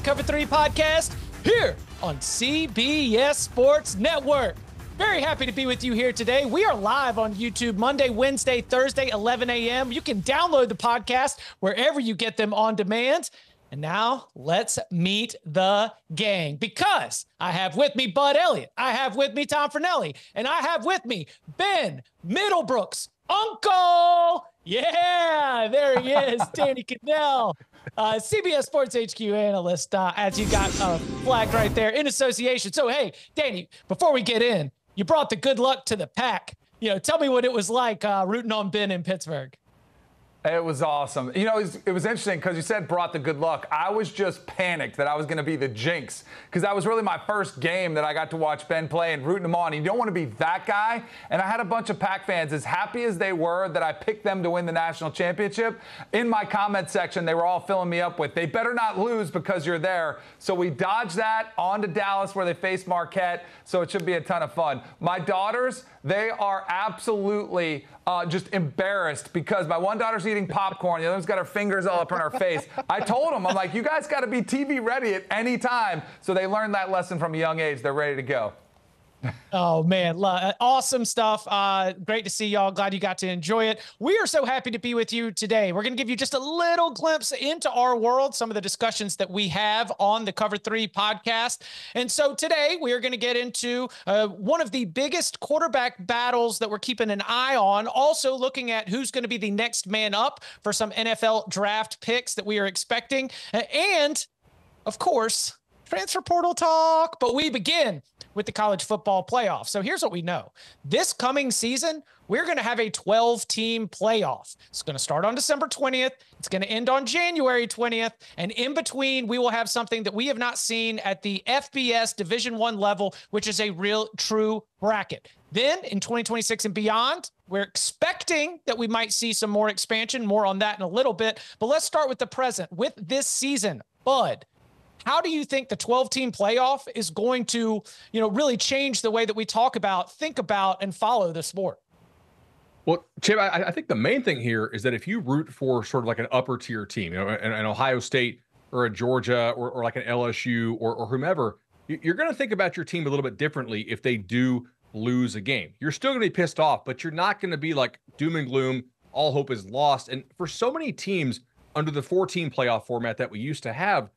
Cover 3 podcast here on CBS Sports Network. Very happy to be with you here today. We are live on YouTube Monday, Wednesday, Thursday, 11 a.m. You can download the podcast wherever you get them on demand. And now let's meet the gang, because I have with me Bud Elliott, I have with me Tom Fornelli, and I have with me Ben Middlebrooks, Uncle. Yeah, there he is, Danny Cannell, CBS Sports HQ analyst, as you got flagged right there in association. So, hey, Danny, before we get in, you brought the good luck to the pack. Tell me what it was like rooting on Ben in Pittsburgh. It was awesome. It was interesting because you said brought the good luck. I was just panicked that I was going to be the jinx, because that was really my first game that I got to watch Ben play and rooting him on. You don't want to be that guy. And I had a bunch of Pack fans, as happy as they were that I picked them to win the national championship. In my comment section, they were all filling me up with, they better not lose because you're there. So we dodged that on to Dallas, where they face Marquette. So it should be a ton of fun. My daughters, they are absolutely just embarrassed because my one daughter's eating popcorn. The other one's got her fingers all up in her face. I told them, I'm like, you guys got to be TV ready at any time. So they learned that lesson from a young age. They're ready to go. Oh, man. Awesome stuff. Great to see y'all. Glad you got to enjoy it. We are so happy to be with you today. We're going to give you just a little glimpse into our world, some of the discussions that we have on the Cover 3 podcast. And so today we are going to get into one of the biggest quarterback battles that we're keeping an eye on. Also looking at who's going to be the next man up for some NFL draft picks that we are expecting. And, of course, transfer portal talk. But we begin with the college football playoff. So here's what we know. This coming season, we're going to have a 12-team playoff. It's going to start on December 20th. It's going to end on January 20th. And in between, we will have something that we have not seen at the FBS Division I level, which is a real true bracket. Then in 2026 and beyond, we're expecting that we might see some more expansion. More on that in a little bit. But let's start with the present. With this season, Bud, how do you think the 12-team playoff is going to, really change the way that we talk about, think about, and follow the sport? Well, Chip, I think the main thing here is that if you root for sort of like an upper tier team, an Ohio State or a Georgia or like an LSU or whomever, you're going to think about your team a little bit differently if they do lose a game. You're still going to be pissed off, but you're not going to be like doom and gloom, all hope is lost. And for so many teams under the 4-team playoff format that we used to have,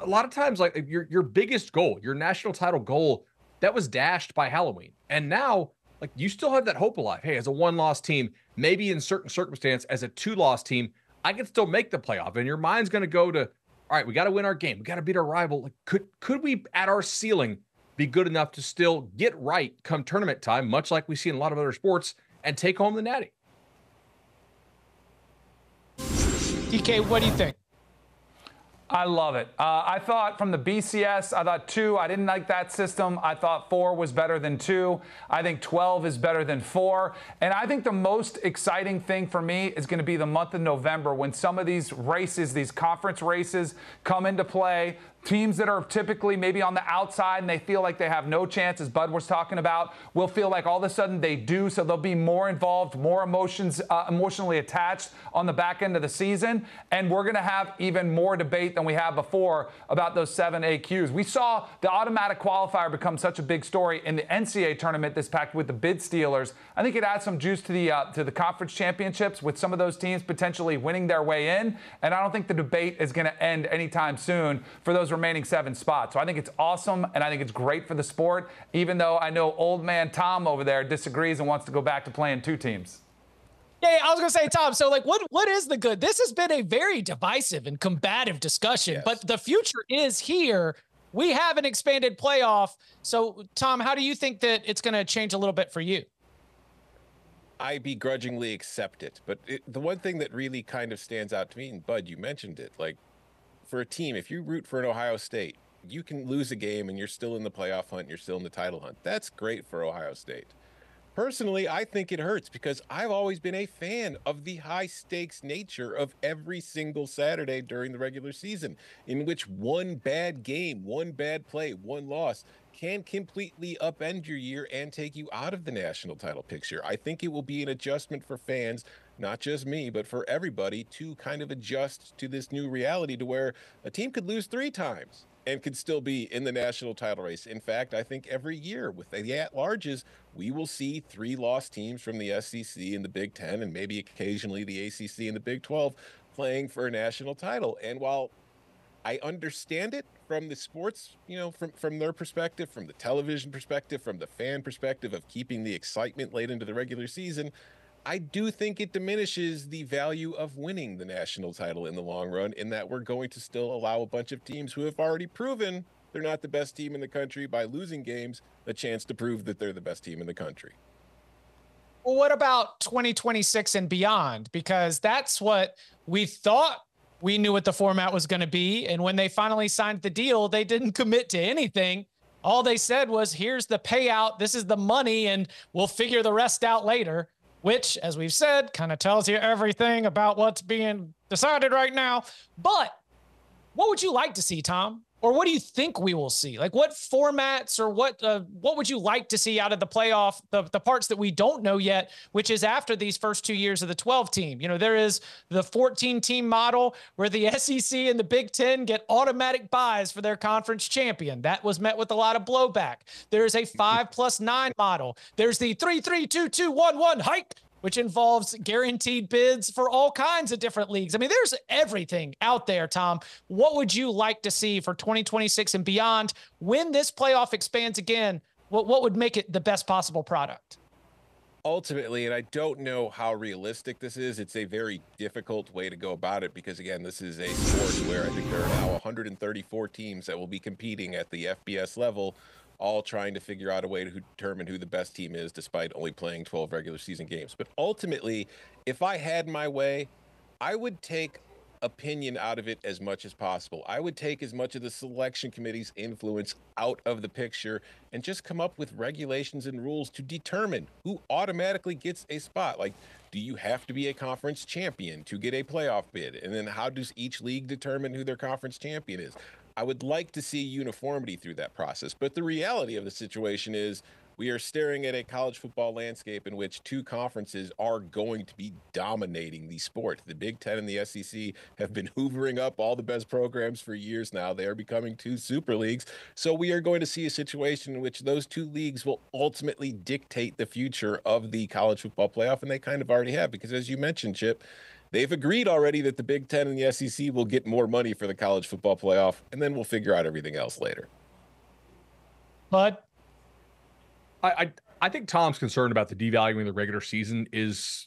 a lot of times, like your biggest goal, your national title goal, that was dashed by Halloween. And now, like, you still have that hope alive. Hey, as a 1-loss team, maybe in certain circumstance, as a 2-loss team, I can still make the playoff. And your mind's going to go to, all right, we got to win our game. We got to beat our rival. Like, could we, at our ceiling, be good enough to still get right come tournament time, much like we see in a lot of other sports, and take home the natty? DK, what do you think? I love it. I thought from the BCS, I thought 2, I didn't like that system. I thought 4 was better than 2. I think 12 is better than 4. And I think the most exciting thing for me is going to be the month of November, when some of these races, these conference races, come into play. Teams that are typically maybe on the outside and they feel like they have no chance, as Bud was talking about, will feel like all of a sudden they do. So they'll be more involved, more emotionally attached on the back end of the season. And we're going to have even more debate than we have before about those 7 AQs. We saw the automatic qualifier become such a big story in the NCAA tournament this packed with the bid stealers. I think it adds some juice to the conference championships, with some of those teams potentially winning their way in. And I don't think the debate is going to end anytime soon for those remaining 7 spots. So I think it's awesome, and I think it's great for the sport, even though I know old man Tom over there disagrees and wants to go back to playing 2 teams. Yeah, I was going to say, Tom, so what is the good? This has been a very divisive and combative discussion, yes, but the future is here. We have an expanded playoff. So, Tom, how do you think that it's going to change a little bit for you? I begrudgingly accept it. But the one thing that really kind of stands out to me, and Bud, you mentioned it, like, for a team, if you root for an Ohio State, you can lose a game and you're still in the playoff hunt, you're still in the title hunt. That's great for Ohio State. Personally, I think it hurts because I've always been a fan of the high-stakes nature of every single Saturday during the regular season, in which one bad game, one bad play, one loss can completely upend your year and take you out of the national title picture. I think it will be an adjustment for fans not just me, but for everybody to kind of adjust to this new reality to where a team could lose 3 times and could still be in the national title race. In fact, I think every year with the at-larges, we will see 3 lost teams from the SEC and the Big Ten, and maybe occasionally the ACC and the Big 12 playing for a national title. And while I understand it from the sports, from their perspective, from the television perspective, from the fan perspective of keeping the excitement late into the regular season, I do think it diminishes the value of winning the national title in the long run, in that we're going to still allow a bunch of teams who have already proven they're not the best team in the country by losing games a chance to prove that they're the best team in the country. Well, what about 2026 and beyond? Because that's what we thought we knew what the format was going to be. And when they finally signed the deal, they didn't commit to anything. All they said was, here's the payout, this is the money, and we'll figure the rest out later, which, as we've said, kind of tells you everything about what's being decided right now. But what would you like to see, Tom? Or what do you think we will see? Like, what formats, or what would you like to see out of the playoff, the parts that we don't know yet, which is after these first 2 years of the 12 team? There is the 14 team model where the SEC and the Big Ten get automatic buys for their conference champion. That was met with a lot of blowback. There's a 5+9 model. There's the 3-3-2-2-1-1 hike, which involves guaranteed bids for all kinds of different leagues. I mean, there's everything out there, Tom. What would you like to see for 2026 and beyond when this playoff expands again? What would make it the best possible product? Ultimately, and I don't know how realistic this is, it's a very difficult way to go about it because, again, this is a sport where I think there are now 134 teams that will be competing at the FBS level, all trying to figure out a way to determine who the best team is despite only playing 12 regular season games. But ultimately, if I had my way, I would take opinion out of it as much as possible. I would take as much of the selection committee's influence out of the picture and just come up with regulations and rules to determine who automatically gets a spot. Like, do you have to be a conference champion to get a playoff bid? And then how does each league determine who their conference champion is? I would like to see uniformity through that process. But the reality of the situation is we are staring at a college football landscape in which 2 conferences are going to be dominating the sport. The Big Ten and the SEC have been hoovering up all the best programs for years now. They are becoming 2 super leagues. So we are going to see a situation in which those 2 leagues will ultimately dictate the future of the college football playoff. And they kind of already have, because as you mentioned, Chip, they've agreed already that the Big Ten and the SEC will get more money for the college football playoff, and then we'll figure out everything else later. But I think Tom's concern about the devaluing the regular season is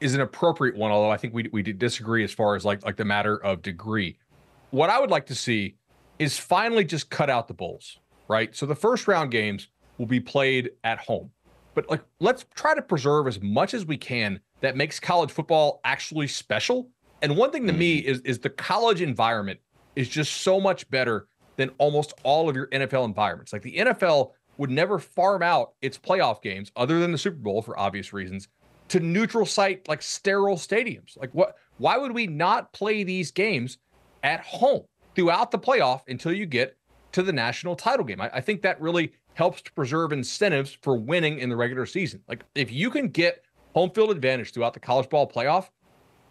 an appropriate one, although I think we did disagree as far as like the matter of degree. What I would like to see is finally just cut out the bowls, right? So the first round games will be played at home. But like, let's try to preserve as much as we can that makes college football actually special. And one thing to me is the college environment is just so much better than almost all of your NFL environments. Like, the NFL would never farm out its playoff games, other than the Super Bowl for obvious reasons, to neutral site, like sterile stadiums. Like, why would we not play these games at home throughout the playoff until you get to the national title game? I think that really helps to preserve incentives for winning in the regular season. Like, if you can get home field advantage throughout the college ball playoff,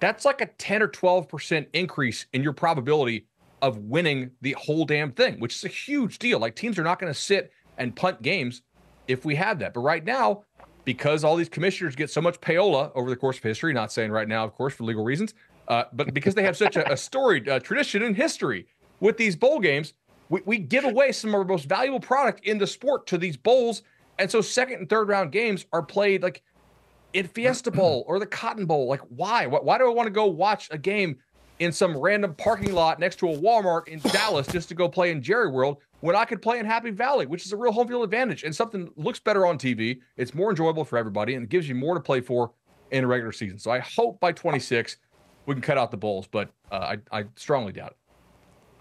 that's like a 10 or 12% increase in your probability of winning the whole damn thing, which is a huge deal. Like, teams are not going to sit and punt games if we have that. But right now, because all these commissioners get so much payola over the course of history, not saying right now, of course, for legal reasons, but because they have such a storied tradition and history with these bowl games, we give away some of our most valuable product in the sport to these bowls. And so second and third round games are played like in Fiesta Bowl or the Cotton Bowl. Like, why? Why do I want to go watch a game in some random parking lot next to a Walmart in Dallas just to go play in Jerry World when I could play in Happy Valley, which is a real home field advantage and something that looks better on TV. It's more enjoyable for everybody, and it gives you more to play for in a regular season. So I hope by 26 we can cut out the bowls, but I strongly doubt it.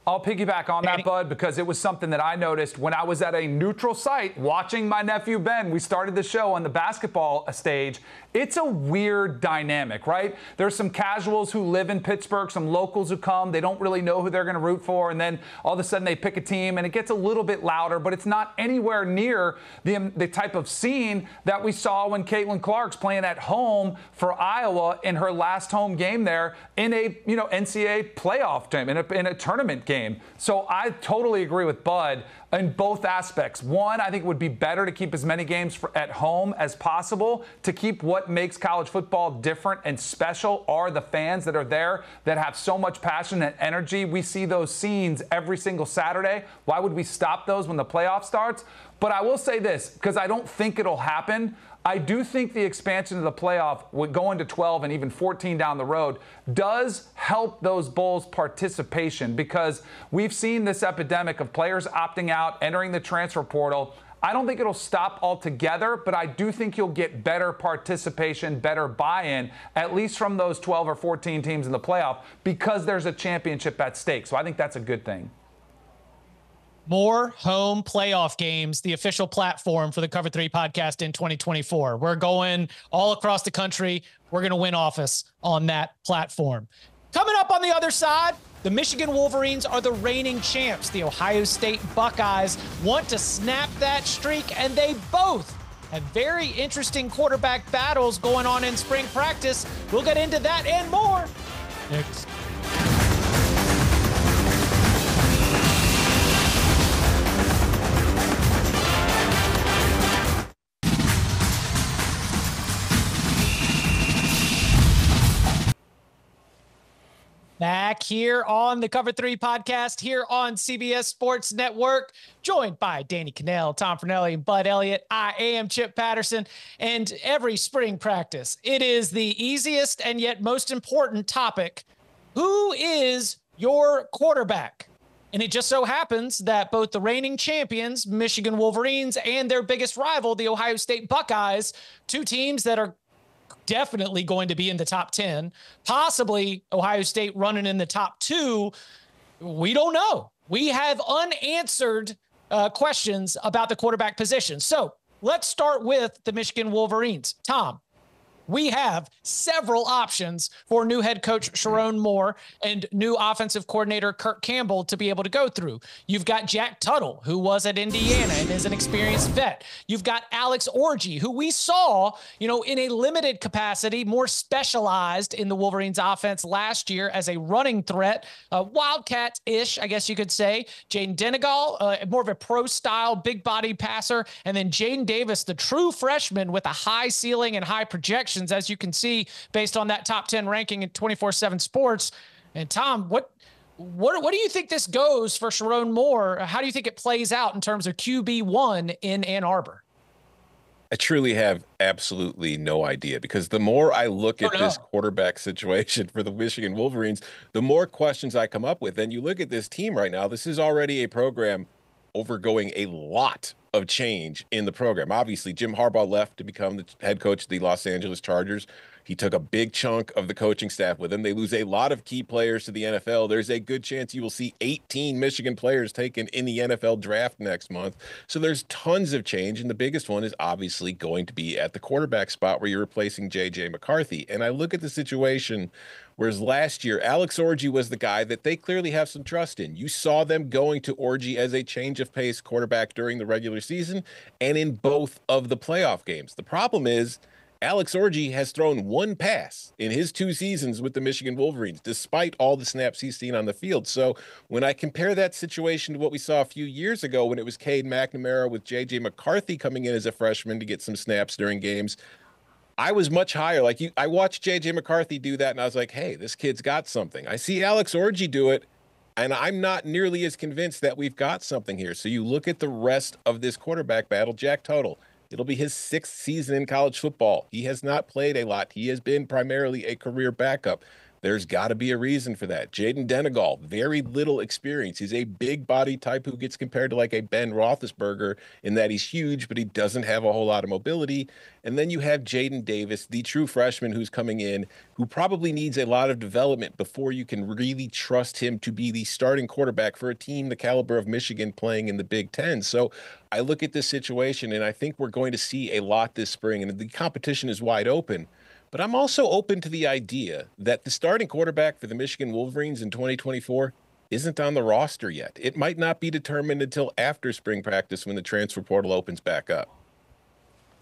I'll piggyback on Danny? that, Bud, because it was something that I noticed when I was at a neutral site watching my nephew Ben. We started the show on the basketball stage. It's a weird dynamic, right? There's some casuals who live in Pittsburgh, some locals who come. They don't really know who they're going to root for, and then all of a sudden they pick a team, and it gets a little bit louder, but it's not anywhere near the type of scene that we saw when Caitlin Clark's playing at home for Iowa in her last home game there in a NCAA playoff game, in a tournament game. So I totally agree with Bud in both aspects. One, I think it would be better to keep as many games at home as possible. To keep what makes college football different and special are the fans that are there that have so much passion and energy. We see those scenes every single Saturday. Why would we stop those when the playoff starts? But I will say this, because I don't think it'll happen. I do think the expansion of the playoff, going to 12 and even 14 down the road, does help those Bulls' participation, because we've seen this epidemic of players opting out, entering the transfer portal. I don't think it'll stop altogether, but I do think you'll get better participation, better buy-in, at least from those 12 or 14 teams in the playoff, because there's a championship at stake. So I think that's a good thing. More home playoff games, the official platform for the Cover 3 podcast in 2024. We're going all across the country. We're going to win office on that platform. Coming up on the other side, the Michigan Wolverines are the reigning champs. The Ohio State Buckeyes want to snap that streak, and they both have very interesting quarterback battles going on in spring practice. We'll get into that and more next. Back here on the Cover 3 podcast here on CBS Sports Network, joined by Danny Cannell, Tom Fornelli, and Bud Elliott. I am Chip Patterson, and every spring practice, it is the easiest and yet most important topic. Who is your quarterback? And it just so happens that both the reigning champions, Michigan Wolverines, and their biggest rival, the Ohio State Buckeyes, two teams that are definitely going to be in the top 10, possibly Ohio State running in the top 2. We don't know. We have unanswered questions about the quarterback position. So let's start with the Michigan Wolverines. Tom, we have several options for new head coach Sharon Moore and new offensive coordinator Kirk Campbell to be able to go through. You've got Jack Tuttle, who was at Indiana and is an experienced vet. You've got Alex Orji, who we saw, in a limited capacity, more specialized in the Wolverines offense last year as a running threat, Wildcat-ish, I guess you could say. Jaden Denegal, more of a pro-style, big-body passer. And then Jaden Davis, the true freshman with a high ceiling and high projection, as you can see, based on that top 10 ranking in 24/7 Sports. And Tom, what do you think this goes for Sharon Moore? How do you think it plays out in terms of QB1 in Ann Arbor? I truly have absolutely no idea, because the more I look at this quarterback situation for the Michigan Wolverines, the more questions I come up with. And you look at this team right now, this is already a program overgoing a lot of change in the program. Obviously, Jim Harbaugh left to become the head coach of the Los Angeles Chargers. He took a big chunk of the coaching staff with him. They lose a lot of key players to the NFL. There's a good chance you will see 18 Michigan players taken in the NFL draft next month. So there's tons of change, and the biggest one is obviously going to be at the quarterback spot where you're replacing J.J. McCarthy. And I look at the situation, whereas last year, Alex Orji was the guy that they clearly have some trust in. You saw them going to Orji as a change of pace quarterback during the regular season and in both of the playoff games. The problem is Alex Orji has thrown one pass in his 2 seasons with the Michigan Wolverines, despite all the snaps he's seen on the field. So when I compare that situation to what we saw a few years ago when it was Cade McNamara with J.J. McCarthy coming in as a freshman to get some snaps during games, I was much higher. I watched J.J. McCarthy do that, and I was like, hey, this kid's got something. I see Alex Orji do it, and I'm not nearly as convinced that we've got something here. So you look at the rest of this quarterback battle, Jack Tuttle. It'll be his 6th season in college football. He has not played a lot. He has been primarily a career backup. There's got to be a reason for that. Jaden Denegal, very little experience. He's a big body type who gets compared to like a Ben Roethlisberger in that he's huge, but he doesn't have a whole lot of mobility. And then you have Jaden Davis, the true freshman who's coming in, who probably needs a lot of development before you can really trust him to be the starting quarterback for a team the caliber of Michigan playing in the Big Ten. So I look at this situation and I think we're going to see a lot this spring, and the competition is wide open. But I'm also open to the idea that the starting quarterback for the Michigan Wolverines in 2024 isn't on the roster yet. It might not be determined until after spring practice when the transfer portal opens back up.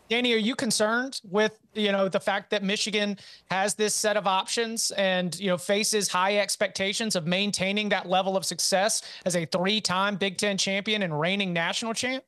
Danny, are you concerned with, the fact that Michigan has this set of options and, faces high expectations of maintaining that level of success as a 3-time Big Ten champion and reigning national champ?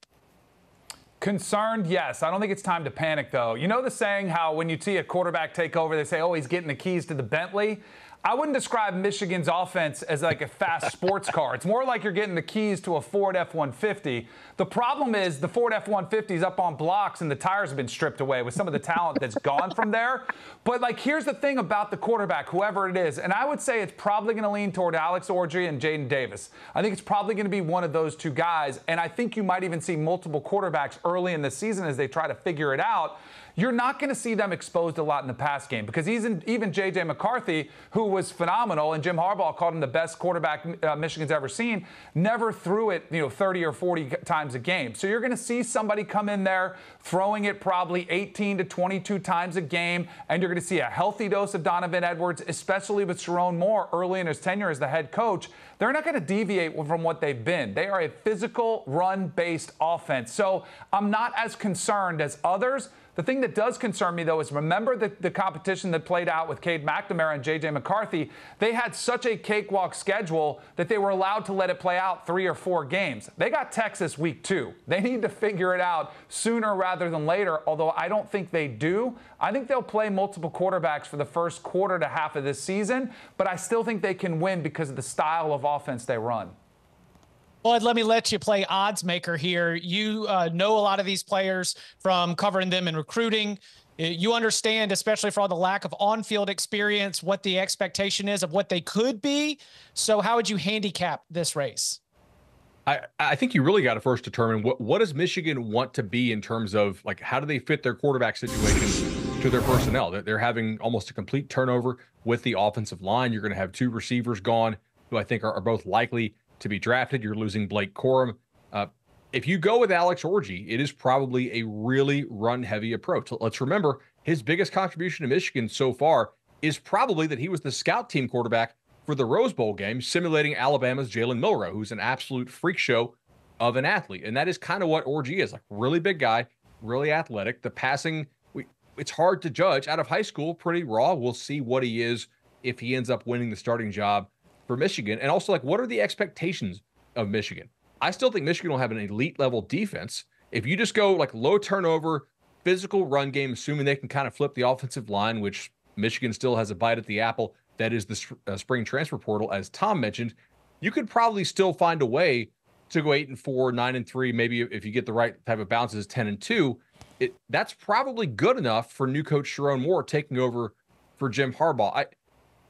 Concerned, yes. I don't think it's time to panic, though. You know the saying how when you see a quarterback take over, they say, oh, he's getting the keys to the Bentley? I wouldn't describe Michigan's offense as like a fast sports car. It's more like you're getting the keys to a Ford F-150. The problem is the Ford F-150 is up on blocks and the tires have been stripped away with some of the talent that's gone from there. But, here's the thing about the quarterback, whoever it is, and I would say it's probably going to lean toward Alex Orji and Jaden Davis. I think it's probably going to be one of those two guys, and I think you might even see multiple quarterbacks early in the season as they try to figure it out. You're not going to see them exposed a lot in the pass game because even J.J. McCarthy, who was phenomenal, and Jim Harbaugh called him the best quarterback Michigan's ever seen, never threw it 30 or 40 times a game. So you're going to see somebody come in there throwing it probably 18 to 22 times a game, and you're going to see a healthy dose of Donovan Edwards, especially with Sharon Moore early in his tenure as the head coach. They're not going to deviate from what they've been. They are a physical, run-based offense. So I'm not as concerned as others. The thing that does concern me, though, is remember the competition that played out with Cade McNamara and J.J. McCarthy. They had such a cakewalk schedule that they were allowed to let it play out 3 or 4 games. They got Texas week 2. They need to figure it out sooner rather than later, although I don't think they do. I think they'll play multiple quarterbacks for the first quarter to half of this season, but I still think they can win because of the style of offense they run. Bud, let me let you play odds maker here. You know a lot of these players from covering them in recruiting. You understand, especially for all the lack of on-field experience, what the expectation is of what they could be. So how would you handicap this race? I think you really got to first determine what does Michigan want to be in terms of how do they fit their quarterback situation to their personnel. They're having almost a complete turnover with the offensive line. You're going to have 2 receivers gone who I think are both likely to be drafted. You're losing Blake Corum. If you go with Alex Orji, it is probably a really run-heavy approach. Let's remember, his biggest contribution to Michigan so far is probably that he was the scout team quarterback for the Rose Bowl game, simulating Alabama's Jalen Milroe, who's an absolute freak show of an athlete. And that is kind of what Orji is, really big guy, really athletic. The passing, it's hard to judge. Out of high school, pretty raw. We'll see what he is if he ends up winning the starting job for Michigan. And also, what are the expectations of Michigan? I still think Michigan will have an elite level defense. If you just go low turnover, physical run game, assuming they can kind of flip the offensive line, which Michigan still has a bite at the apple, that is the spring transfer portal, as Tom mentioned, you could probably still find a way to go 8-4, 9-3, maybe if you get the right type of bounces, 10-2. That's probably good enough for new coach Sharon Moore taking over for Jim Harbaugh.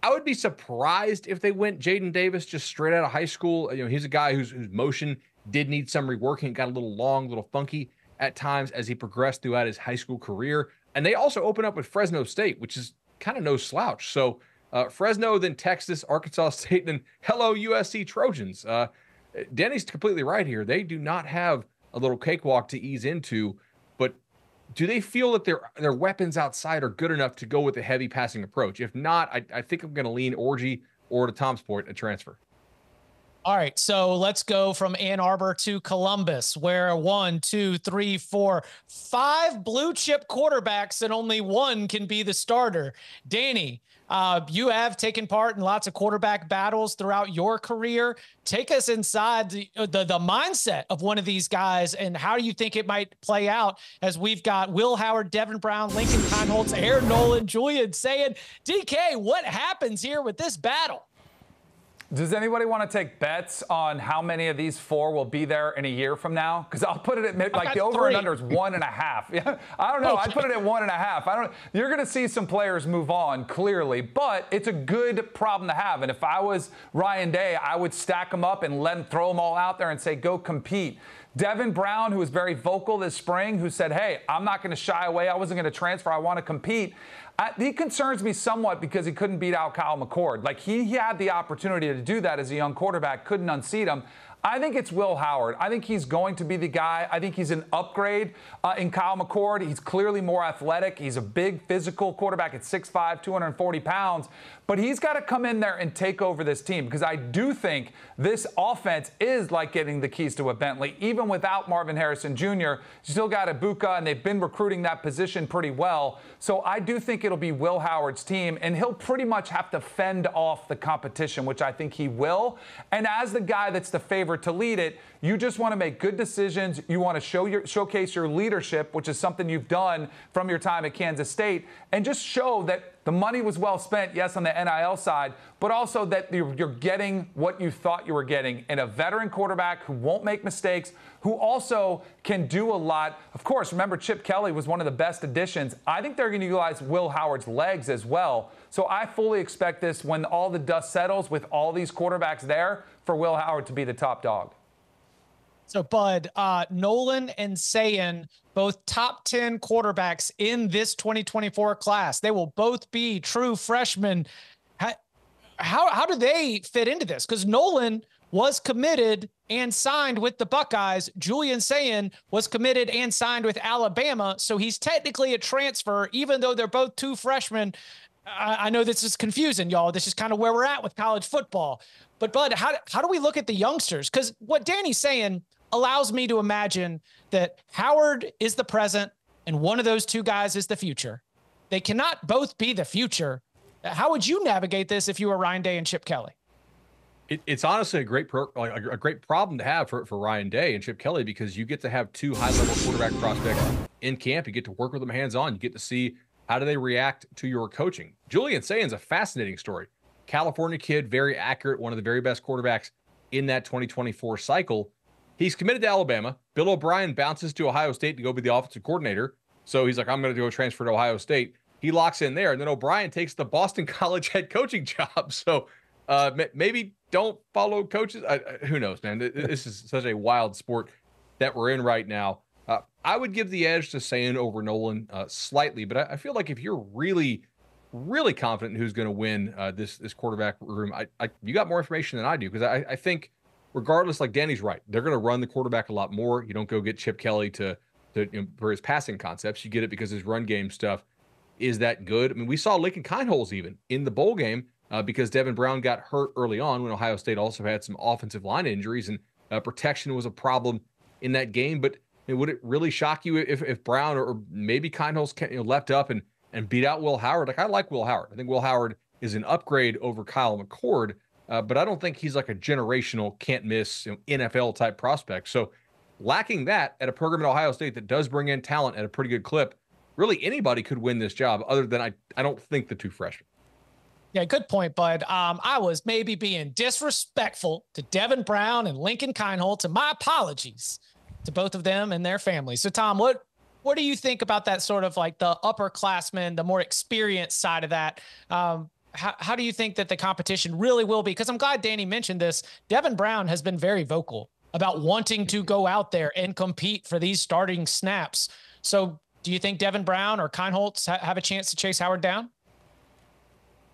I would be surprised if they went Jaden Davis just straight out of high school. He's a guy whose motion did need some reworking. It got a little long, a little funky at times as he progressed throughout his high school career. And they also open up with Fresno State, which is kind of no slouch. So Fresno, then Texas, Arkansas State, and hello USC Trojans. Danny's completely right here. They do not have a little cakewalk to ease into, but do they feel that their weapons outside are good enough to go with a heavy passing approach? If not, I think I'm going to lean Orji or, to Tom's point, a transfer. All right, so let's go from Ann Arbor to Columbus, where 1, 2, 3, 4, 5 blue chip quarterbacks and only one can be the starter. Danny, you have taken part in lots of quarterback battles throughout your career. Take us inside the mindset of one of these guys, and how do you think it might play out as we've got Will Howard, Devin Brown, Lincoln Kienholz, Aaron Nolan, Julian saying, DK, what happens here with this battle? Does anybody want to take bets on how many of these 4 will be there in a year from now? Because I'll put it at like the over 3. and under is 1.5. Yeah, I don't know. Okay. I'd put it at 1.5. I don't. You're going to see some players move on clearly, but it's a good problem to have. And if I was Ryan Day, I would stack them up and throw them all out there and say, go compete. Devin Brown, who was very vocal this spring, who said, hey, I'm not going to shy away. I wasn't going to transfer. I want to compete. He concerns me somewhat because he couldn't beat out Kyle McCord. Like, he had the opportunity to do that as a young quarterback, couldn't unseat him. I think it's Will Howard. I think he's going to be the guy. I think he's an upgrade in Kyle McCord. He's clearly more athletic. He's a big physical quarterback at 6'5", 240 pounds. But he's got to come in there and take over this team, because I do think this offense is like getting the keys to a Bentley. Even without Marvin Harrison Jr., you still got Ibuka, and they've been recruiting that position pretty well. So I do think it'll be Will Howard's team, and he'll pretty much have to fend off the competition, which I think he will. And as the guy that's the favorite to lead it, you just want to make good decisions. You want to showcase your leadership, which is something you've done from your time at Kansas State, and just show that the money was well spent, yes, on the NIL side, but also that you're getting what you thought you were getting in a veteran quarterback who won't make mistakes, who also can do a lot. Of course, remember, Chip Kelly was one of the best additions. I think they're going to utilize Will Howard's legs as well. So I fully expect this, when all the dust settles with all these quarterbacks there, for Will Howard to be the top dog. So, Bud, Nolan and Sayin, both top 10 quarterbacks in this 2024 class. They will both be true freshmen. How do they fit into this? Because Nolan was committed and signed with the Buckeyes. Julian Sayin was committed and signed with Alabama. So he's technically a transfer, even though they're both two freshmen. I know this is confusing, y'all. This is kind of where we're at with college football. But, Bud, how do we look at the youngsters? Because what Danny's saying allows me to imagine that Howard is the present and one of those two guys is the future. They cannot both be the future. How would you navigate this if you were Ryan Day and Chip Kelly? It's honestly a great problem to have for Ryan Day and Chip Kelly, because you get to have two high-level quarterback prospects in camp. You get to work with them hands-on. You get to see how do they react to your coaching. Julian Sayin's a fascinating story. California kid, very accurate, one of the very best quarterbacks in that 2024 cycle. He's committed to Alabama. Bill O'Brien bounces to Ohio State to go be the offensive coordinator. So he's like, I'm going to go transfer to Ohio State. He locks in there. And then O'Brien takes the Boston College head coaching job. So maybe don't follow coaches. Who knows, man? This is such a wild sport that we're in right now. I would give the edge to Sayin over Nolan slightly. But I feel like if you're really, really confident in who's going to win this quarterback room, you got more information than I do. Because I think, regardless, like Danny's right, they're going to run the quarterback a lot more. You don't go get Chip Kelly for his passing concepts. You get it because his run game stuff is that good. I mean, we saw Lincoln Kineholz even in the bowl game because Devin Brown got hurt early on when Ohio State also had some offensive line injuries, and protection was a problem in that game. But would it really shock you if Brown or maybe Kineholz left up and beat out Will Howard? Like, I like Will Howard. I think Will Howard is an upgrade over Kyle McCord. But I don't think he's like a generational, can't miss NFL type prospect. So lacking that at a program at Ohio State that does bring in talent at a pretty good clip, really anybody could win this job other than I don't think the two freshmen. Yeah, good point, Bud. I was maybe being disrespectful to Devin Brown and Lincoln Kineholz, and my apologies to both of them and their families. So, Tom, what do you think about that sort of like the upperclassmen, the more experienced side of that? How do you think that the competition really will be? Because I'm glad Danny mentioned this. Devin Brown has been very vocal about wanting to go out there and compete for these starting snaps. So do you think Devin Brown or Kineholz have a chance to chase Howard down?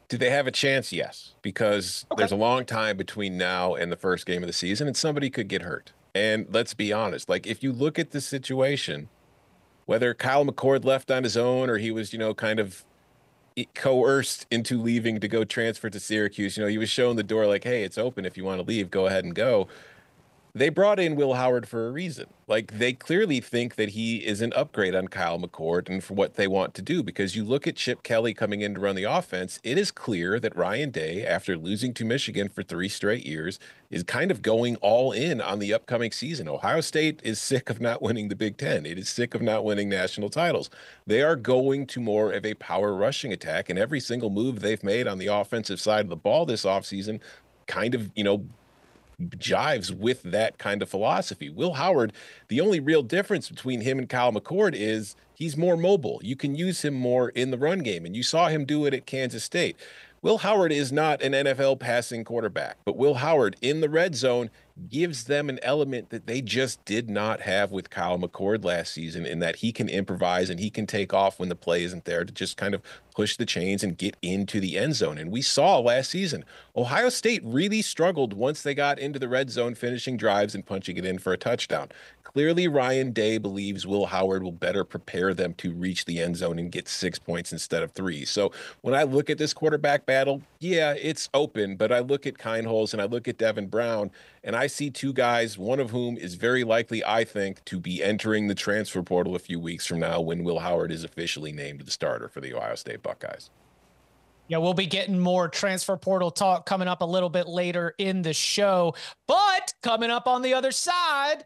Do they have a chance? Yes, because there's a long time between now and the first game of the season, and somebody could get hurt. And let's be honest, like, if you look at the situation, whether Kyle McCord left on his own or he was, kind of coerced into leaving to go transfer to Syracuse, he was shown the door like, hey, it's open. If you want to leave, go ahead and go. They brought in Will Howard for a reason. Like, they clearly think that he is an upgrade on Kyle McCord and for what they want to do, because you look at Chip Kelly coming in to run the offense, it is clear that Ryan Day, after losing to Michigan for 3 straight years, is kind of going all in on the upcoming season. Ohio State is sick of not winning the Big Ten. It is sick of not winning national titles. They are going to more of a power rushing attack, and every single move they've made on the offensive side of the ball this offseason kind of, jives with that kind of philosophy. Will Howard, the only real difference between him and Kyle McCord is he's more mobile. You can use him more in the run game, and you saw him do it at Kansas State. Will Howard is not an NFL passing quarterback, but Will Howard in the red zone gives them an element that they just did not have with Kyle McCord last season, in that he can improvise and he can take off when the play isn't there to just kind of push the chains and get into the end zone. And we saw last season, Ohio State really struggled once they got into the red zone, finishing drives and punching it in for a touchdown. Clearly, Ryan Day believes Will Howard will better prepare them to reach the end zone and get 6 points instead of 3. So when I look at this quarterback battle, yeah, it's open, but I look at Kindholz and I look at Devin Brown, and I see two guys, one of whom is very likely, I think, to be entering the transfer portal a few weeks from now when Will Howard is officially named the starter for the Ohio State Buckeyes. Yeah, we'll be getting more transfer portal talk coming up a little bit later in the show. But coming up on the other side,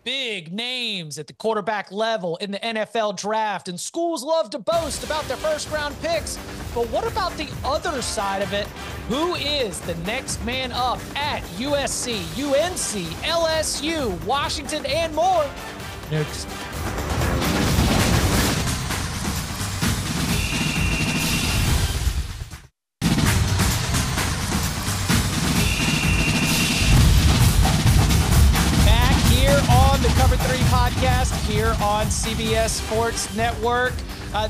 big names at the quarterback level in the NFL draft, and schools love to boast about their first-round picks. But what about the other side of it? Who is the next man up at USC, UNC, LSU, Washington, and more? Next. On the Cover 3 podcast here on CBS Sports Network.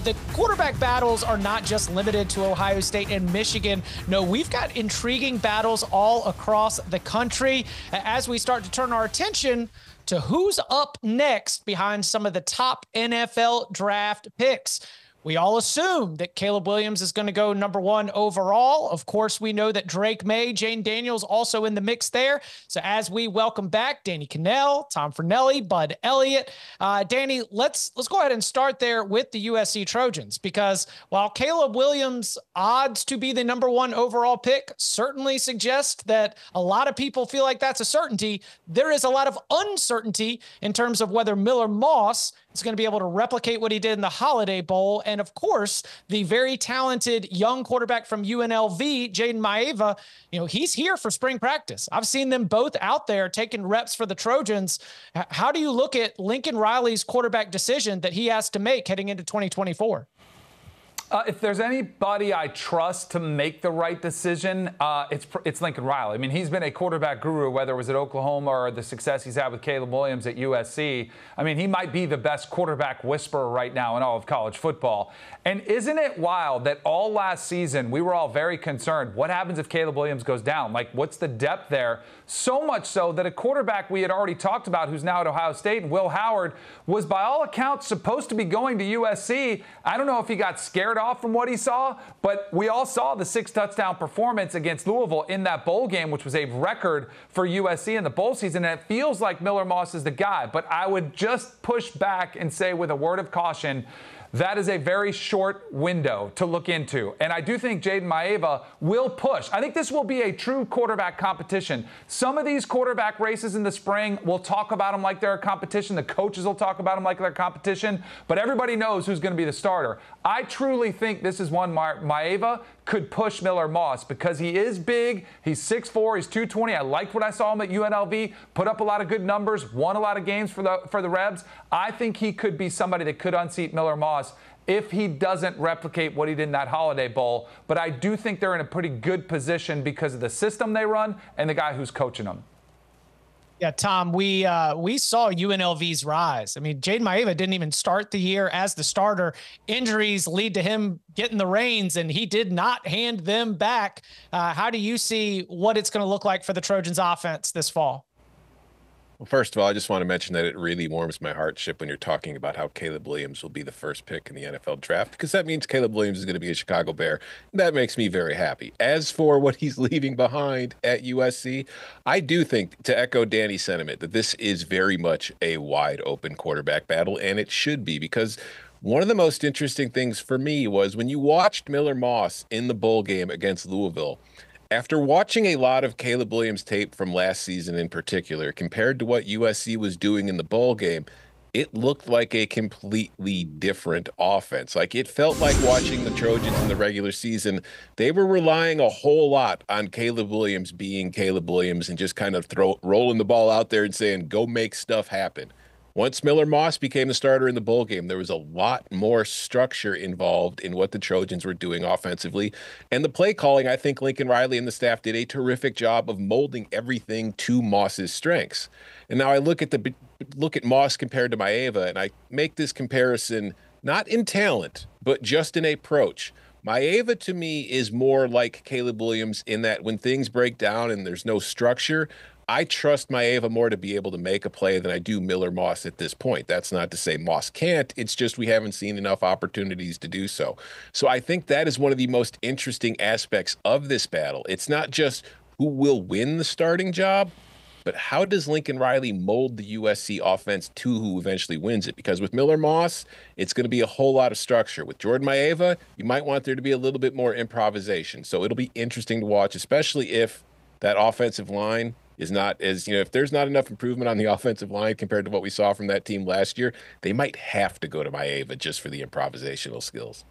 The quarterback battles are not just limited to Ohio State and Michigan. No, we've got intriguing battles all across the country as we start to turn our attention to who's up next behind some of the top NFL draft picks. We all assume that Caleb Williams is going to go number 1 overall. Of course, we know that Drake May, Jane Daniels also in the mix there. So as we welcome back Danny Cannell, Tom Fornelli, Bud Elliott, Danny, let's go ahead and start there with the USC Trojans, because while Caleb Williams' odds to be the number 1 overall pick certainly suggest that a lot of people feel like that's a certainty, there is a lot of uncertainty in terms of whether Miller Moss is going to be able to replicate what he did in the Holiday Bowl. And of course, the very talented young quarterback from UNLV, Jaden Maeva, he's here for spring practice. I've seen them both out there taking reps for the Trojans. How do you look at Lincoln Riley's quarterback decision that he has to make heading into 2024? If there's anybody I trust to make the right decision, it's Lincoln Riley. I mean, he's been a quarterback guru, whether it was at Oklahoma or the success he's had with Caleb Williams at USC. I mean, he might be the best quarterback whisperer right now in all of college football. And isn't it wild that all last season we were all very concerned, what happens if Caleb Williams goes down? Like, what's the depth there? So much so that a quarterback we had already talked about who's now at Ohio State, and Will Howard, was by all accounts supposed to be going to USC. I don't know if he got scared off from what he saw, but we all saw the 6-touchdown performance against Louisville in that bowl game, which was a record for USC in the bowl season, and it feels like Miller Moss is the guy. But I would just push back and say, with a word of caution, that is a very short window to look into. And I do think Jaden Maeva will push. I think this will be a true quarterback competition. Some of these quarterback races in the spring, we'll talk about them like they're a competition. The coaches will talk about them like they're a competition. But everybody knows who's going to be the starter. I truly think this is one Maeva could push Miller Moss because he is big. He's 6'4", he's 220. I liked what I saw him at UNLV. Put up a lot of good numbers, won a lot of games for the Rebs. I think he could be somebody that could unseat Miller Moss if he doesn't replicate what he did in that Holiday Bowl. But I do think they're in a pretty good position because of the system they run and the guy who's coaching them. Yeah, Tom, we saw UNLV's rise. I mean, Jaden Maeva didn't even start the year as the starter. Injuries lead to him getting the reins, and he did not hand them back. How do you see what it's going to look like for the Trojans offense this fall? Well, first of all, I just want to mention that it really warms my heart, Chip, when you're talking about how Caleb Williams will be the first pick in the NFL draft, because that means Caleb Williams is going to be a Chicago Bear. That makes me very happy. As for what he's leaving behind at USC, I do think, to echo Danny's sentiment, that this is very much a wide open quarterback battle, and it should be, because one of the most interesting things for me was when you watched Miller Moss in the bowl game against Louisville. After watching a lot of Caleb Williams tape from last season in particular, compared to what USC was doing in the bowl game, it looked like a completely different offense. Like it felt like watching the Trojans in the regular season. They were relying a whole lot on Caleb Williams being Caleb Williams and just kind of rolling the ball out there and saying, go make stuff happen. Once Miller Moss became the starter in the bowl game, there was a lot more structure involved in what the Trojans were doing offensively. And the play calling, I think Lincoln Riley and the staff did a terrific job of molding everything to Moss's strengths. And now I look at Moss compared to Maeva, and I make this comparison not in talent, but just in approach. Maeva to me is more like Caleb Williams in that when things break down and there's no structure, I trust Maeva more to be able to make a play than I do Miller Moss at this point. That's not to say Moss can't. It's just we haven't seen enough opportunities to do so. So I think that is one of the most interesting aspects of this battle. It's not just who will win the starting job, but how does Lincoln Riley mold the USC offense to who eventually wins it? Because with Miller Moss, it's going to be a whole lot of structure. With Jordan Maeva, you might want there to be a little bit more improvisation. So it'll be interesting to watch, especially if that offensive line is not as, if there's not enough improvement on the offensive line compared to what we saw from that team last year, they might have to go to Maeva just for the improvisational skills.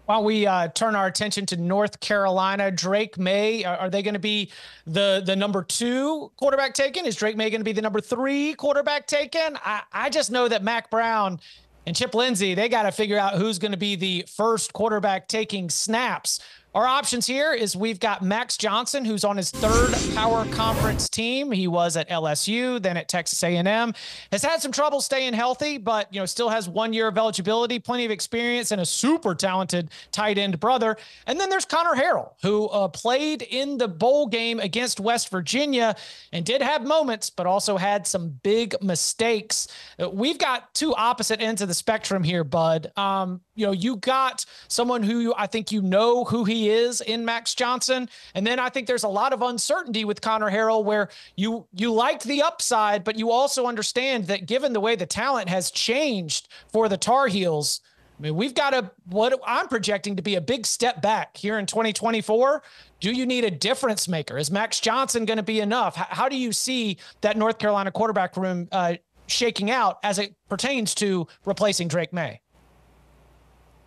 While we turn our attention to North Carolina, Drake May, are they going to be the number 2 quarterback taken? Is Drake May going to be the number 3 quarterback taken? I just know that Mac Brown and Chip Lindsey, they got to figure out who's going to be the first quarterback taking snaps. Our options here is we've got Max Johnson, who's on his 3rd power conference team. He was at LSU, then at Texas A&M, has had some trouble staying healthy, but, still has 1 year of eligibility, plenty of experience, and a super talented tight end brother. And then there's Connor Harrell, who played in the bowl game against West Virginia and did have moments, but also had some big mistakes. We've got 2 opposite ends of the spectrum here, Bud. You got someone who I think who he is in Max Johnson. And then I think there's a lot of uncertainty with Connor Harrell where you like the upside, but you also understand that given the way the talent has changed for the Tar Heels, I mean, we've got what I'm projecting to be a big step back here in 2024. Do you need a difference maker? Is Max Johnson going to be enough? How do you see that North Carolina quarterback room shaking out as it pertains to replacing Drake May?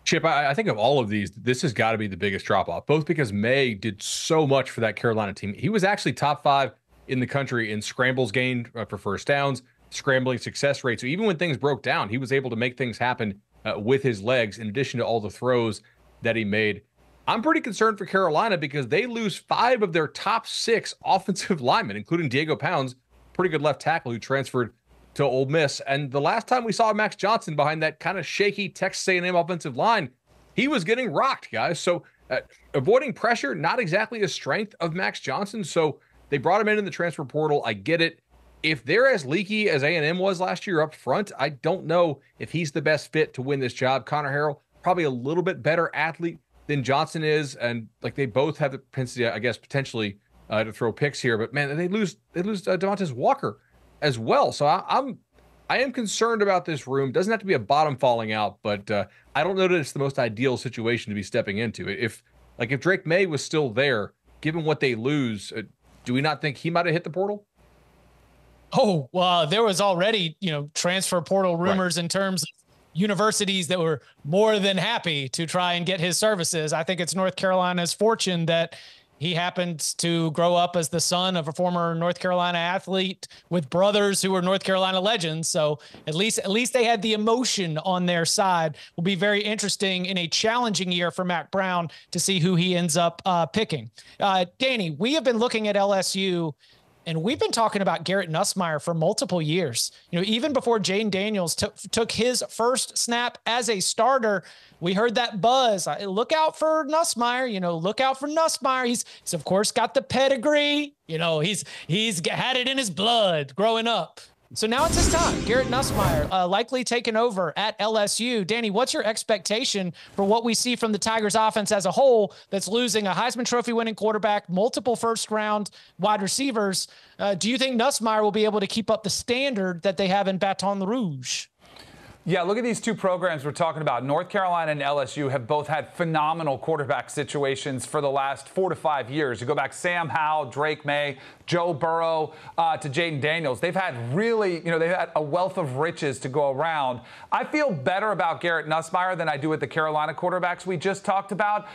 Chip, I think of all of these, this has got to be the biggest drop-off, both because May did so much for that Carolina team. He was actually top 5 in the country in scrambles gained for first downs, scrambling success rate. So even when things broke down, he was able to make things happen with his legs, in addition to all the throws that he made. I'm pretty concerned for Carolina because they lose 5 of their top 6 offensive linemen, including Diego Pounds, pretty good left tackle who transferred to Ole Miss. And the last time we saw Max Johnson behind that kind of shaky Texas A&M offensive line, he was getting rocked, guys. So avoiding pressure, not exactly a strength of Max Johnson. So they brought him in the transfer portal. I get it. If they're as leaky as A&M was last year up front, I don't know if he's the best fit to win this job. Connor Harrell, probably a little bit better athlete than Johnson is. And like they both have the propensity, I guess, potentially to throw picks here. But man, they lose Demontes Walker as well. So I am concerned about this room. Doesn't have to be a bottom falling out, but I don't know that it's the most ideal situation to be stepping into. If Drake May was still there, given what they lose, do we not think he might have hit the portal? Oh, well, there was already, transfer portal rumors in terms of universities that were more than happy to try and get his services. I think it's North Carolina's fortune that he happens to grow up as the son of a former North Carolina athlete with brothers who were North Carolina legends. So at least they had the emotion on their side. Will be very interesting in a challenging year for Mac Brown to see who he ends up picking. Danny, we have been looking at LSU, and we've been talking about Garrett Nussmeier for multiple years. Even before Jane Daniels took his first snap as a starter, we heard that buzz. Look out for Nussmeier. Look out for Nussmeier. He's of course got the pedigree. He's had it in his blood growing up. So now it's his time. Garrett Nussmeier likely taking over at LSU. Danny, what's your expectation for what we see from the Tigers offense as a whole that's losing a Heisman Trophy winning quarterback, multiple first-round wide receivers? Do you think Nussmeier will be able to keep up the standard that they have in Baton Rouge? Yeah, look at these two programs we're talking about. North Carolina and LSU have both had phenomenal quarterback situations for the last 4 to 5 years. You go back Sam Howell, Drake May, Joe Burrow, to Jaden Daniels. They've had really, they've had a wealth of riches to go around. I feel better about Garrett Nussmeier than I do with the Carolina quarterbacks we just talked about.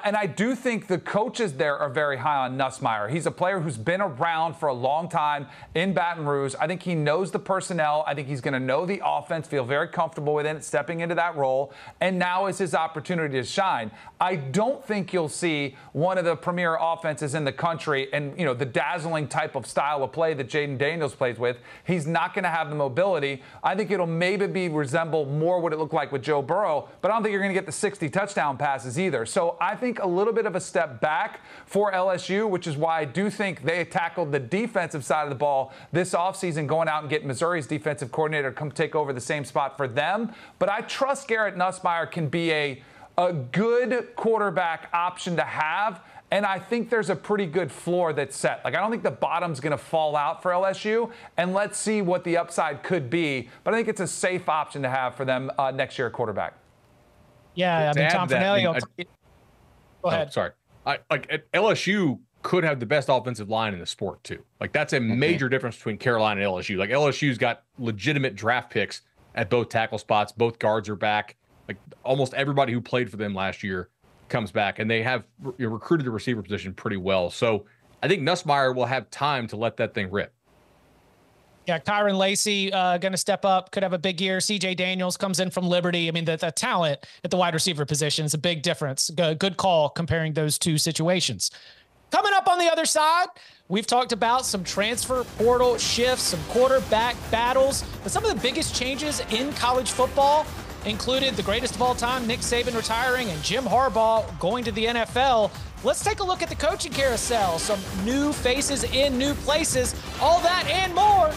And I do think the coaches there are very high on Nussmeier. He's a player who's been around for a long time in Baton Rouge. I think he knows the personnel. I think he's going to know the offense, feel very comfortable with it, stepping into that role. And now is his opportunity to shine. I don't think you'll see one of the premier offenses in the country and, the dazzling type of style of play that Jaden Daniels plays with. He's not going to have the mobility. I think it'll maybe resemble more what it looked like with Joe Burrow, but I don't think you're going to get the 60 touchdown passes either. So I think a little bit of a step back for LSU, which is why I do think they tackled the defensive side of the ball this offseason, going out and getting Missouri's defensive coordinator to come take over the same spot for them. But I trust Garrett Nussmeier can be a good quarterback option to have. And I think there's a pretty good floor that's set. I don't think the bottom's going to fall out for LSU. And let's see what the upside could be. But I think it's a safe option to have for them next year at quarterback. Yeah, Tom Fornelli. Go ahead. Sorry. LSU could have the best offensive line in the sport, too. That's a major difference between Carolina and LSU. LSU's got legitimate draft picks at both tackle spots. Both guards are back. Almost everybody who played for them last year comes back, and they have recruited the receiver position pretty well. So I think Nussmeier will have time to let that thing rip. Yeah, Kyron Lacey going to step up, could have a big year. CJ Daniels comes in from Liberty. I mean, the talent at the wide receiver position is a big difference. Good call comparing those two situations. Coming up on the other side, we've talked about some transfer portal shifts, some quarterback battles, but some of the biggest changes in college football included the greatest of all time, Nick Saban retiring, and Jim Harbaugh going to the NFL. Let's take a look at the coaching carousel. Some new faces in new places. All that and more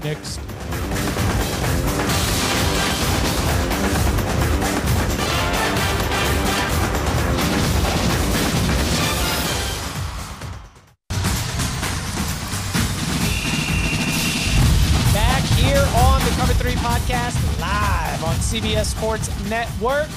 next. Back here on the Cover 3 podcast, live on CBS Sports Network.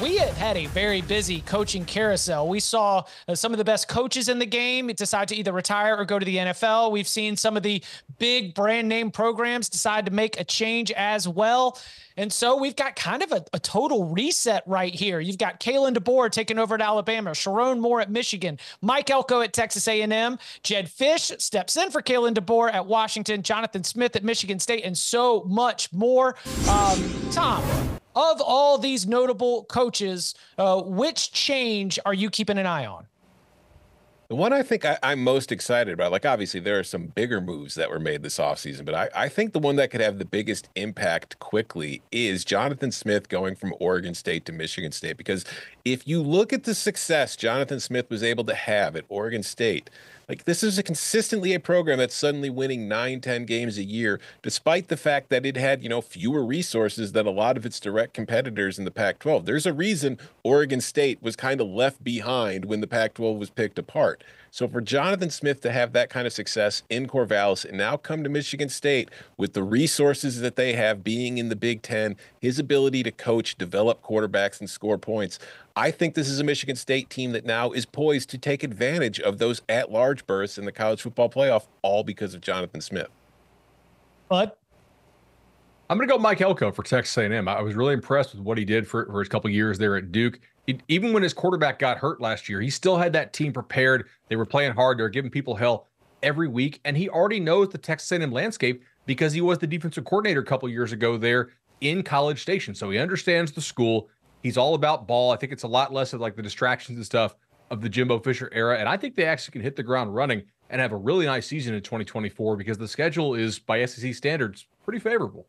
We have had a very busy coaching carousel. We saw some of the best coaches in the game decide to either retire or go to the NFL. We've seen some of the big brand name programs decide to make a change as well. And so we've got kind of a total reset right here. You've got Kalen DeBoer taking over at Alabama, Sharon Moore at Michigan, Mike Elko at Texas A&M, Jed Fish steps in for Kalen DeBoer at Washington, Jonathan Smith at Michigan State, and so much more. Tom, of all these notable coaches, which change are you keeping an eye on? The one I think I'm most excited about, obviously there are some bigger moves that were made this offseason, but I think the one that could have the biggest impact quickly is Jonathan Smith going from Oregon State to Michigan State. Because if you look at the success Jonathan Smith was able to have at Oregon State, this is consistently a program that's suddenly winning 9-10 games a year, despite the fact that it had, fewer resources than a lot of its direct competitors in the Pac-12. There's a reason Oregon State was kind of left behind when the Pac-12 was picked apart. So for Jonathan Smith to have that kind of success in Corvallis and now come to Michigan State with the resources that they have being in the Big Ten, his ability to coach, develop quarterbacks, and score points, I think this is a Michigan State team that now is poised to take advantage of those at-large berths in the college football playoff, all because of Jonathan Smith. Bud? I'm going to go Mike Elko for Texas A&M. I was really impressed with what he did for his couple years there at Duke. Even when his quarterback got hurt last year, he still had that team prepared. They were playing hard. They were giving people hell every week. And he already knows the Texas A&M landscape because he was the defensive coordinator a couple years ago there in College Station. So he understands the school. He's all about ball. I think it's a lot less of the distractions and stuff of the Jimbo Fisher era. And I think they actually can hit the ground running and have a really nice season in 2024 because the schedule is, by SEC standards, pretty favorable.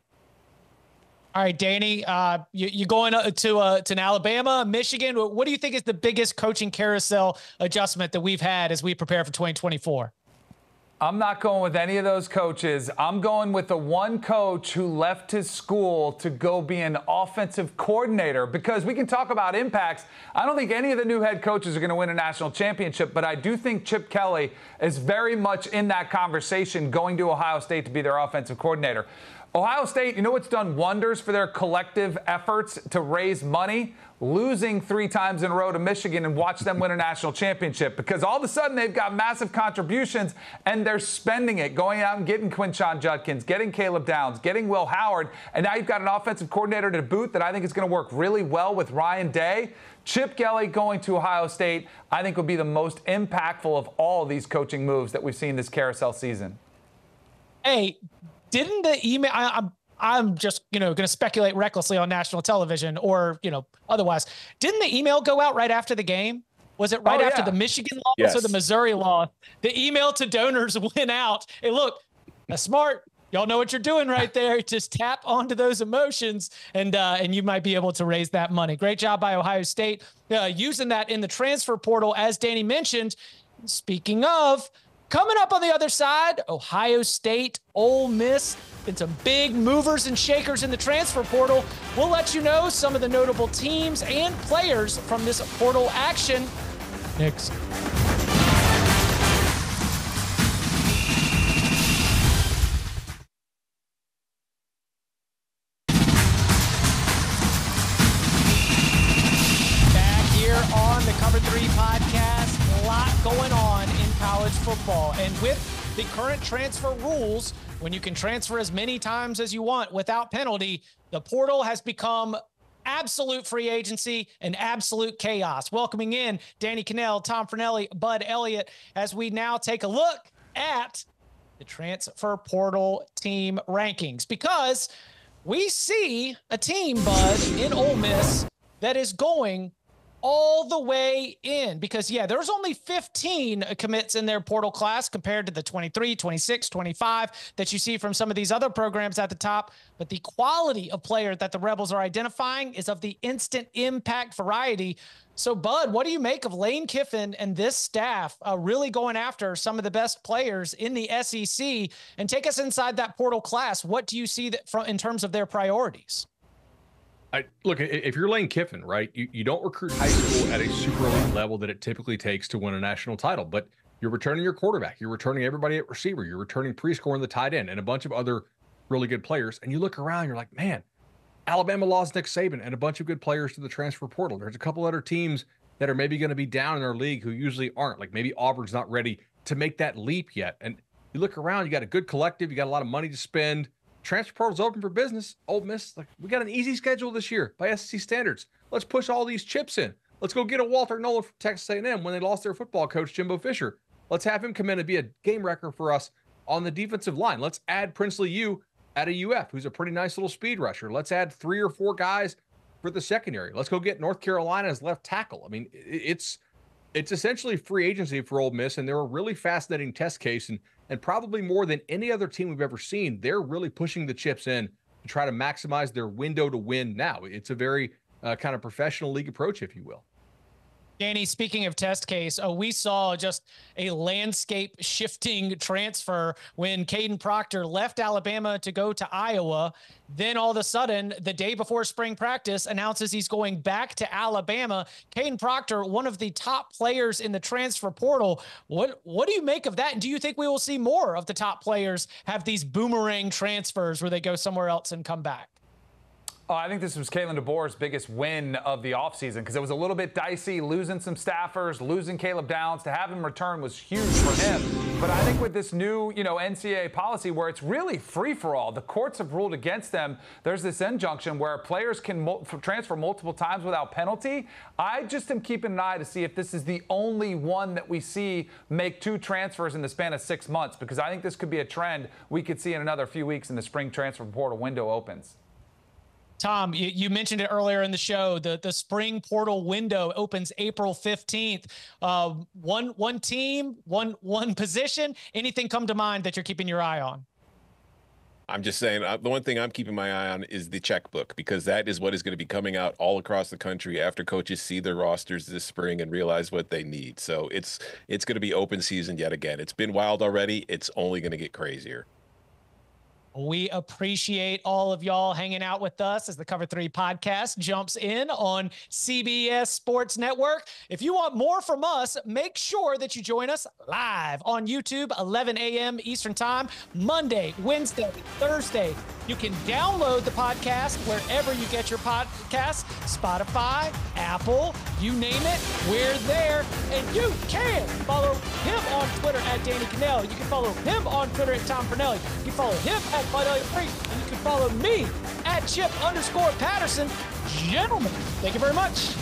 All right, Danny, you going to an Alabama, Michigan. What do you think is the biggest coaching carousel adjustment that we've had as we prepare for 2024? I'm not going with any of those coaches. I'm going with the one coach who left his school to go be an offensive coordinator, because we can talk about impacts. I don't think any of the new head coaches are going to win a national championship, but I do think Chip Kelly is very much in that conversation going to Ohio State to be their offensive coordinator. Ohio State, you know what's done wonders for their collective efforts to raise money? Losing 3 times in a row to Michigan and watch them win a national championship, because all of a sudden they've got massive contributions and they're spending it, going out and getting Quinshon Judkins, getting Caleb Downs, getting Will Howard, and now you've got an offensive coordinator to boot that I think is going to work really well with Ryan Day. Chip Kelly going to Ohio State, I think, would be the most impactful of all these coaching moves that we've seen this carousel season. Hey, didn't the email? I'm just going to speculate recklessly on national television or otherwise. Didn't the email go out right after the game? Was it right after the Michigan loss or the Missouri loss? The email to donors went out. Hey, look, that's smart. Y'all know what you're doing right there. Just tap onto those emotions, and you might be able to raise that money. Great job by Ohio State using that in the transfer portal, as Danny mentioned. Speaking of, coming up on the other side, Ohio State, Ole Miss, been some big movers and shakers in the transfer portal. We'll let you know some of the notable teams and players from this portal action next. On the Cover 3 podcast, a lot going on in college football. And with the current transfer rules, when you can transfer as many times as you want without penalty, the portal has become absolute free agency and absolute chaos. Welcoming in Danny Cannell, Tom Fornelli, Bud Elliott, as we now take a look at the transfer portal team rankings, because we see a team, Bud, in Ole Miss that is going all the way in, because there's only 15 commits in their portal class compared to the 23, 26, 25 that you see from some of these other programs at the top. But the quality of player that the Rebels are identifying is of the instant impact variety. So, Bud, what do you make of Lane Kiffin and this staff really going after some of the best players in the SEC? And take us inside that portal class. What do you see in terms of their priorities? Look, if you're Lane Kiffin, right, you don't recruit high school at a super elite level that it typically takes to win a national title, but you're returning your quarterback, you're returning everybody at receiver, you're returning Prescore in the tight end, and a bunch of other really good players. And you look around, you're like, man, Alabama lost Nick Saban and a bunch of good players to the transfer portal. There's a couple other teams that are maybe going to be down in their league who usually aren't. Like maybe Auburn's not ready to make that leap yet. And you look around, you got a good collective, you got a lot of money to spend. Transfer portal's open for business. Ole Miss, we got an easy schedule this year by SEC standards. Let's push all these chips in. Let's go get a Walter Nolan from Texas A&M when they lost their football coach, Jimbo Fisher. Let's have him come in and be a game wrecker for us on the defensive line. Let's add Princely U at a UF, who's a pretty nice little speed rusher. Let's add 3 or 4 guys for the secondary. Let's go get North Carolina's left tackle. I mean, it's essentially free agency for Ole Miss, and they're a really fascinating test case. And probably more than any other team we've ever seen, they're really pushing the chips in to try to maximize their window to win now. It's a very kind of professional league approach, if you will. Danny, speaking of test case, we saw just a landscape shifting transfer when Caden Proctor left Alabama to go to Iowa. Then all of a sudden, the day before spring practice, announces he's going back to Alabama. Caden Proctor, one of the top players in the transfer portal. What do you make of that? And do you think we will see more of the top players have these boomerang transfers where they go somewhere else and come back? Oh, I think this was Kalen DeBoer's biggest win of the offseason, because it was a little bit dicey, losing some staffers, losing Caleb Downs. To have him return was huge for him. But I think with this new, NCAA policy where it's really free-for-all, the courts have ruled against them. There's this injunction where players can transfer multiple times without penalty. I just am keeping an eye to see if this is the only one that we see make 2 transfers in the span of 6 months, because I think this could be a trend we could see in another few weeks in the spring transfer portal window opens. Tom, you mentioned it earlier in the show. The spring portal window opens April 15th. One team, one position. Anything come to mind that you're keeping your eye on? I'm just saying, the one thing I'm keeping my eye on is the checkbook, because that is what is going to be coming out all across the country after coaches see their rosters this spring and realize what they need. So it's going to be open season yet again. It's been wild already. It's only going to get crazier. We appreciate all of y'all hanging out with us as the Cover 3 podcast jumps in on CBS Sports Network. If you want more from us, make sure that you join us live on YouTube, 11 a.m. Eastern Time, Monday, Wednesday, Thursday. You can download the podcast wherever you get your podcasts, Spotify, Apple, you name it, we're there. And you can follow him on Twitter at Danny Cannell. You can follow him on Twitter at Tom Pernelli. You can follow him at Bud Elliott Freak, and you can follow me at Chip_Patterson. Gentlemen, thank you very much.